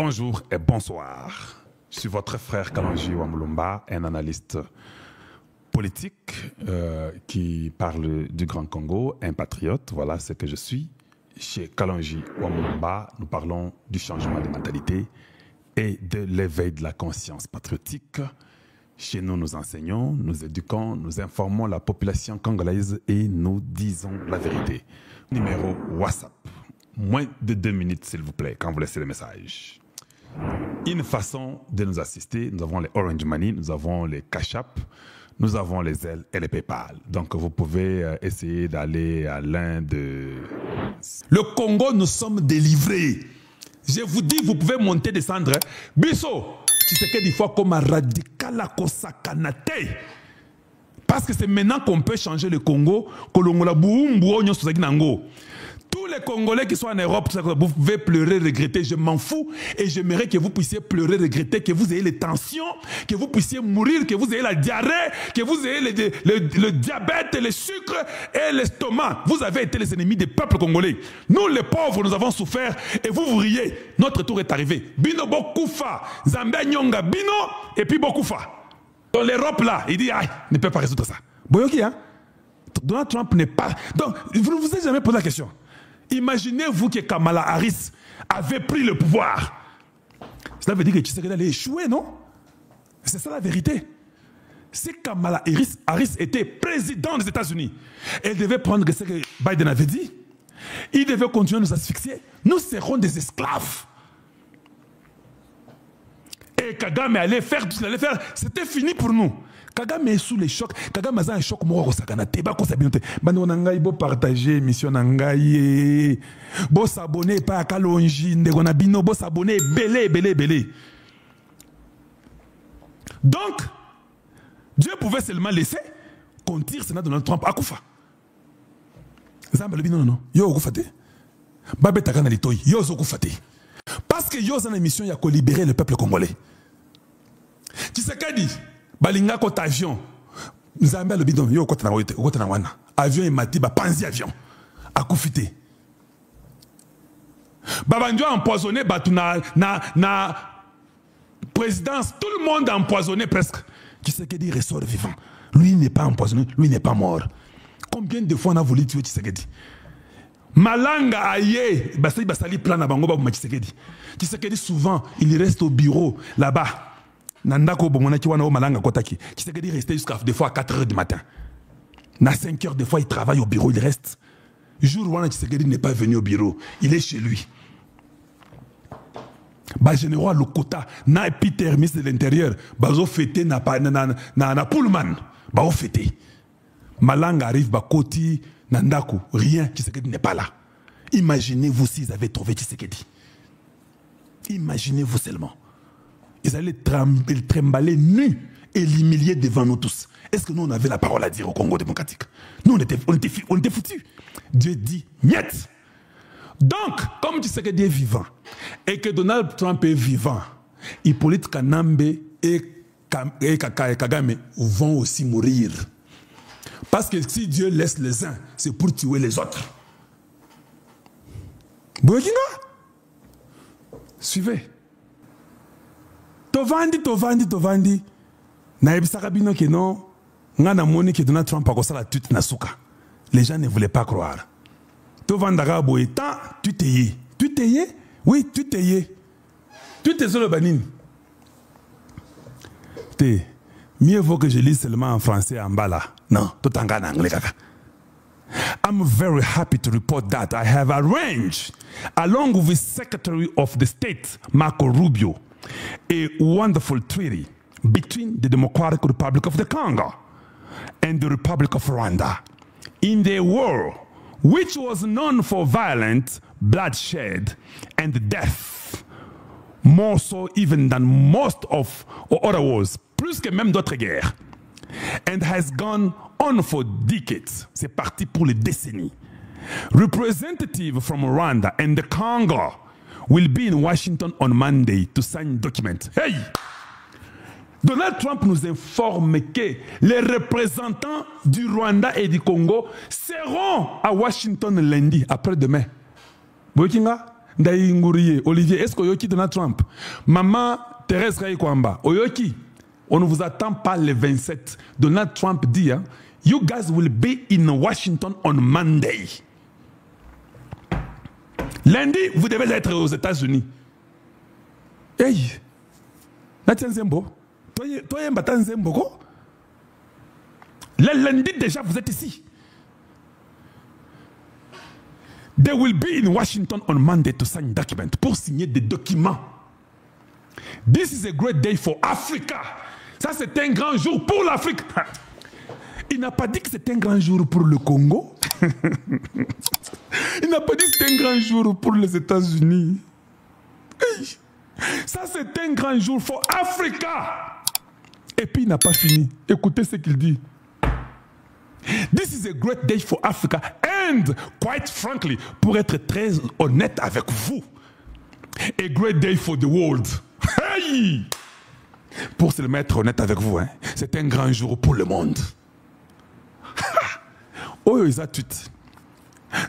Bonjour et bonsoir. Je suis votre frère Kalonji Wamulumba, un analyste politique qui parle du Grand Congo, un patriote. Voilà ce que je suis. Chez Kalonji Wamulumba, nous parlons du changement de mentalité et de l'éveil de la conscience patriotique. Chez nous, nous enseignons, nous éduquons, nous informons la population congolaise et nous disons la vérité. Numéro WhatsApp. Moins de 2 minutes, s'il vous plaît, quand vous laissez le message. Une façon de nous assister, nous avons les Orange Money, nous avons les Cash App, nous avons les Zelle et les PayPal. Donc, vous pouvez essayer d'aller à l'un de... Le Congo, nous sommes délivrés. Je vous dis, vous pouvez monter, descendre. Bisso, tu sais que des fois, comme un radical à Kosakanate. Parce que c'est maintenant qu'on peut changer le Congo. Tous les Congolais qui sont en Europe, vous pouvez pleurer, regretter, je m'en fous. Et j'aimerais que vous puissiez pleurer, regretter, que vous ayez les tensions, que vous puissiez mourir, que vous ayez la diarrhée, que vous ayez le diabète, le sucre et l'estomac. Vous avez été les ennemis des peuples congolais. Nous, les pauvres, nous avons souffert et vous, vous riez. Notre tour est arrivé. Bino Bokufa, Zambia Nyonga, Bino, et puis Bokufa. Dans l'Europe, là, il dit, aïe, ne peut pas résoudre ça. Boyoki, hein? Donald Trump n'est pas... Donc, vous ne vous êtes jamais posé la question. Imaginez-vous que Kamala Harris avait pris le pouvoir. Cela veut dire que Tshisekedi allait échouer, non? C'est ça la vérité. Si Kamala Harris était président des États-Unis, elle devait prendre ce que Biden avait dit. Il devait continuer à nous asphyxier. Nous serons des esclaves. Et Kagame allait faire tout ce qu'il allait faire. C'était fini pour nous. Kagame est sous les chocs. Kagame a un choc. Moi, je vais partager l'émission. Je vais s'abonner à Kalonji. Je vais s'abonner belé. Donc, Dieu pouvait seulement laisser qu'on tire Sénat Donald Trump à Koufa. Non. Yo, Koufate. Babé Takana Litoy. Yo, Koufate. Parce que yo, dans l'émission, il y a qu'à libérer le peuple congolais. Tu sais qu'elle dit? Balinga kota avion. Zambia le bidon. Yo kota na wana. Avion et mati ba panzi avion. A koufité. Babanjo a empoisonné batu na présidence. Tout le monde a empoisonné presque. Tu sais qu'il ressort vivant. Lui n'est pas empoisonné. Lui n'est pas mort. Combien de fois on a voulu tuer Tshisekedi? Malanga aye. Basali plan na bango ba Tshisekedi. Tshisekedi souvent il reste au bureau là-bas. Nandako bomonaki wana o malanga kotaki. Tshisekedi restait jusqu'à des fois à 4 h du matin. Na 5 h des fois il travaille au bureau, il reste. Jour où Tshisekedi n'est pas venu au bureau, il est chez lui. Ba général Lokota na Peter ministre de l'Intérieur, bazo fêter na Pullman, ba o fêter. Malanga arrive ba koti Nandako, rien, Tshisekedi n'est pas là. Imaginez-vous s'ils avaient trouvé Tshisekedi. Imaginez-vous seulement. Ils allaient trembler nus et l'humilier devant nous tous. Est-ce que nous, on avait la parole à dire au Congo démocratique? Nous, on était foutus. Dieu dit, miette. Donc, comme Tshisekedi est vivant et que Donald Trump est vivant, Hippolyte Kanambe et Kagame vont aussi mourir. Parce que si Dieu laisse les uns, c'est pour tuer les autres. Boyokinga? Suivez. Tovandi. Na ebisaka bino ke non, ngana moni ke Donald Trump a kosala tweet na suka. Les gens ne voulaient pas croire. Tovandaka boye tant tu t'ayé. Tu t'ayé? Oui, tu t'ayé. Tu t'es sur le banine. Mieux vaut que je lise seulement en français en bas là. Non, tout en anglais kaka. I'm very happy to report that I have arranged, along with Secretary of the State Marco Rubio, a wonderful treaty between the Democratic Republic of the Congo and the Republic of Rwanda in the war which was known for violence, bloodshed, and death, more so even than most of other wars, plus que même d'autres guerres, and has gone on for decades. C'est parti pour les décennies. Representatives from Rwanda and the Congo will be in Washington on Monday to sign documents. Hey! Donald Trump nous informe que les représentants du Rwanda et du Congo seront à Washington lundi, après-demain. Bokinga, Ndaï Ngourié, Olivier, est-ce qu'Oyoki Donald Trump? Maman Thérèse Ray Kwamba, Oyoki, on ne vous attend pas le 27. Donald Trump dit, hein, you guys will be in Washington on Monday. Lundi, vous devez être aux États-Unis. Hey, Nathan Zembo, toi, Mbatan Zembo, le lundi déjà, vous êtes ici. They will be in Washington on Monday to sign document, pour signer des documents. This is a great day for Africa. Ça, c'est un grand jour pour l'Afrique. Il n'a pas dit que c'est un grand jour pour le Congo. Il n'a pas dit que c'est un grand jour pour les États-Unis. Hey. Ça, c'est un grand jour pour Africa. Et puis, il n'a pas fini. Écoutez ce qu'il dit. This is a great day for Africa. And, quite frankly, pour être très honnête avec vous, a great day for the world. Hey! Pour se le mettre honnête avec vous, hein, c'est un grand jour pour le monde. Oh, ils ont tout.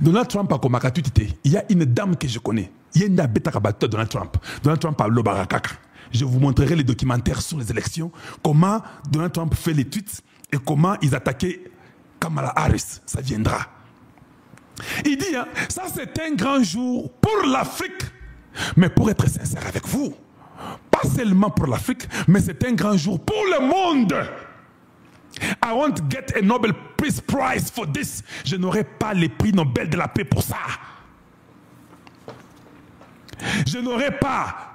Donald Trump a comme il y a une dame que je connais. Il y a une dame qui Donald Trump. Donald Trump a l'obarakaka. Je vous montrerai les documentaires sur les élections, comment Donald Trump fait les tweets et comment ils attaquaient Kamala Harris. Ça viendra. Il dit, hein, ça c'est un grand jour pour l'Afrique. Mais pour être sincère avec vous, pas seulement pour l'Afrique, mais c'est un grand jour pour le monde. I want to get a Nobel Peace Prize for this. Je n'aurai pas le prix Nobel de la paix pour ça. Je n'aurai pas.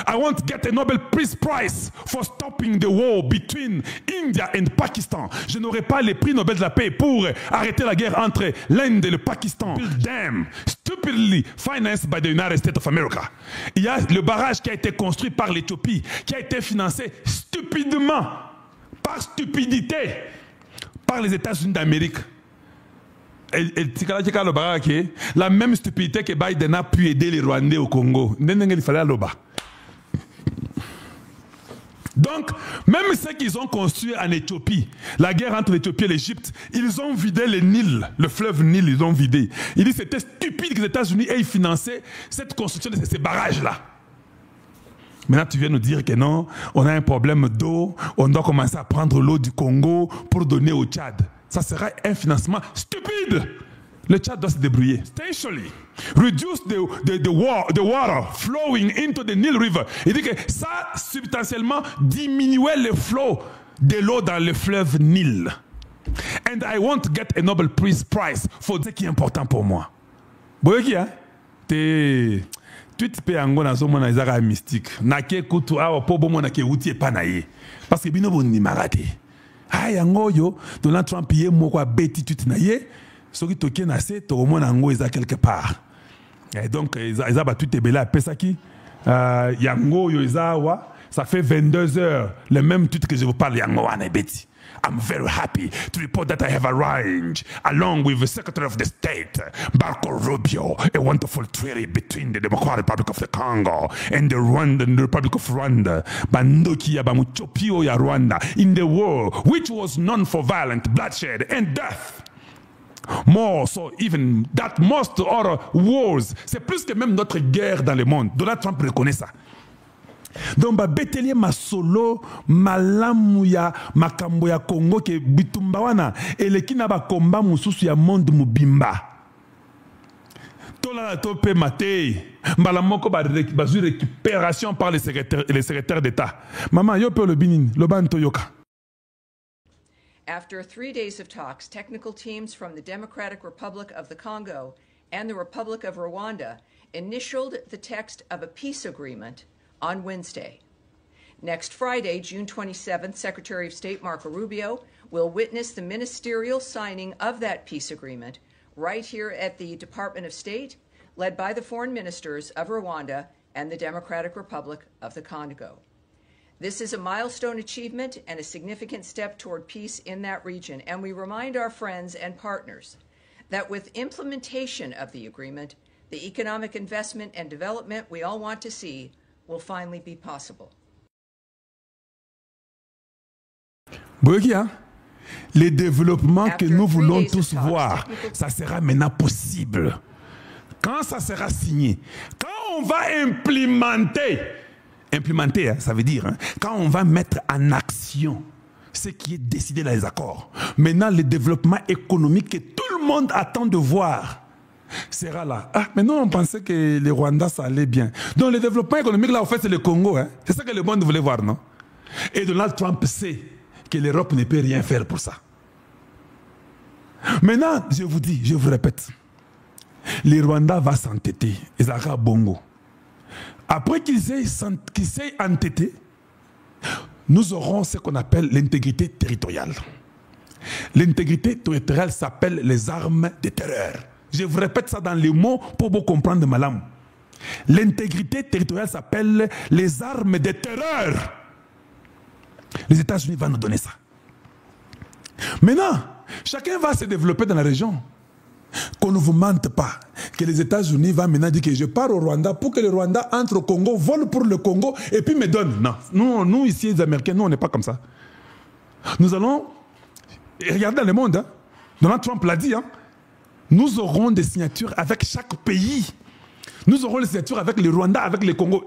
I want to get a Nobel Peace Prize for stopping the war between India and Pakistan. Je n'aurai pas le prix Nobel de la paix pour arrêter la guerre entre l'Inde et le Pakistan. Damn, stupidly financed by the United States of America. Il y a le barrage qui a été construit par l'Éthiopie, qui a été financé stupidement, par stupidité, par les États-Unis d'Amérique. La même stupidité que Biden a pu aider les Rwandais au Congo. Il fallait l'Oba. Donc, même ceux qu'ils ont construit en Éthiopie, la guerre entre l'Éthiopie et l'Égypte, ils ont vidé le Nil, le fleuve Nil, ils ont vidé. Il dit que c'était stupide que les États-Unis aient financé cette construction de ces barrages-là. Maintenant, tu viens nous dire que non, on a un problème d'eau, on doit commencer à prendre l'eau du Congo pour donner au Tchad. Ça sera un financement stupide. Le Tchad doit se débrouiller. Essentially, reduce the water flowing into the Nile River. Il dit que ça, substantiellement, diminuait le flot de l'eau dans le fleuve Nil. And I want to get a Nobel Peace Prize for ce qui est important pour moi. Boyoki, hein? T'es... Tu peux en na zomo na izaka mystique. Na ke kutu awa po bomo na ke uti e panaye. Parce que bino boni marate. Ah yango yo Donald Trump ye moko beti tuti na ye. Soki toke na se to mona ngo eza quelque part. Et donc ils ba tout ebela pesaki. Yango yo izawa, ça fait 22 heures le même tweet que je vous parle yango wana beti. I'm very happy to report that I have arranged, along with the Secretary of the State, Marco Rubio, a wonderful treaty between the Democratic Republic of the Congo and the Republic of Rwanda, Bandoki Yabamuchopio ya Rwanda, in the war which was known for violent bloodshed and death. More so even that most other wars, c'est plus que même notre guerre dans le monde. Donald Trump reconnaît ça. Donc ba betelie masolo malamu ya makambo ya Congo ke bitumba wana eleki na ba komba mususu ya monde mubimba tola to pe mate mbala moko ba récupération par les secrétaires d'État. Maman yo pe le binin lo banto yoka. After 3 days of talks, technical teams from the Democratic Republic of the Congo and the Republic of Rwanda initialed the text of a peace agreement on Wednesday. Next Friday, June 27th, Secretary of State Marco Rubio will witness the ministerial signing of that peace agreement right here at the Department of State, led by the foreign ministers of Rwanda and the Democratic Republic of the Congo. This is a milestone achievement and a significant step toward peace in that region, and we remind our friends and partners that with implementation of the agreement, the economic investment and development we all want to see will finally be possible. Boyokia, les développements que nous voulons tous voir, ça sera maintenant possible. quand ça sera signé, quand on va implémenter, hein, ça veut dire, hein, quand on va mettre en action ce qui est décidé dans les accords, maintenant le développement économique que tout le monde attend de voir sera là. Ah, maintenant on pensait que le Rwanda ça allait bien. Donc le développement économique là, en fait, c'est le Congo. Hein. C'est ça que le monde voulait voir, non? Et Donald Trump sait que l'Europe ne peut rien faire pour ça. Maintenant, je vous dis, je vous répète, le Rwanda va s'entêter. Et ça sera bongo. Après qu'il s'est entêté, nous aurons ce qu'on appelle l'intégrité territoriale. L'intégrité territoriale s'appelle les armes de terreur. Je vous répète ça dans les mots pour vous comprendre, madame. L'intégrité territoriale s'appelle les armes de terreur. Les États-Unis vont nous donner ça. Maintenant, chacun va se développer dans la région. Qu'on ne vous mente pas. Que les États-Unis vont maintenant dire que je pars au Rwanda pour que le Rwanda entre au Congo, vole pour le Congo et puis me donne. Non, nous ici, les Américains, nous, on n'est pas comme ça. Nous allons, regardez dans le monde, hein, Donald Trump l'a dit, hein, nous aurons des signatures avec chaque pays. Nous aurons des signatures avec le Rwanda, avec le Congo.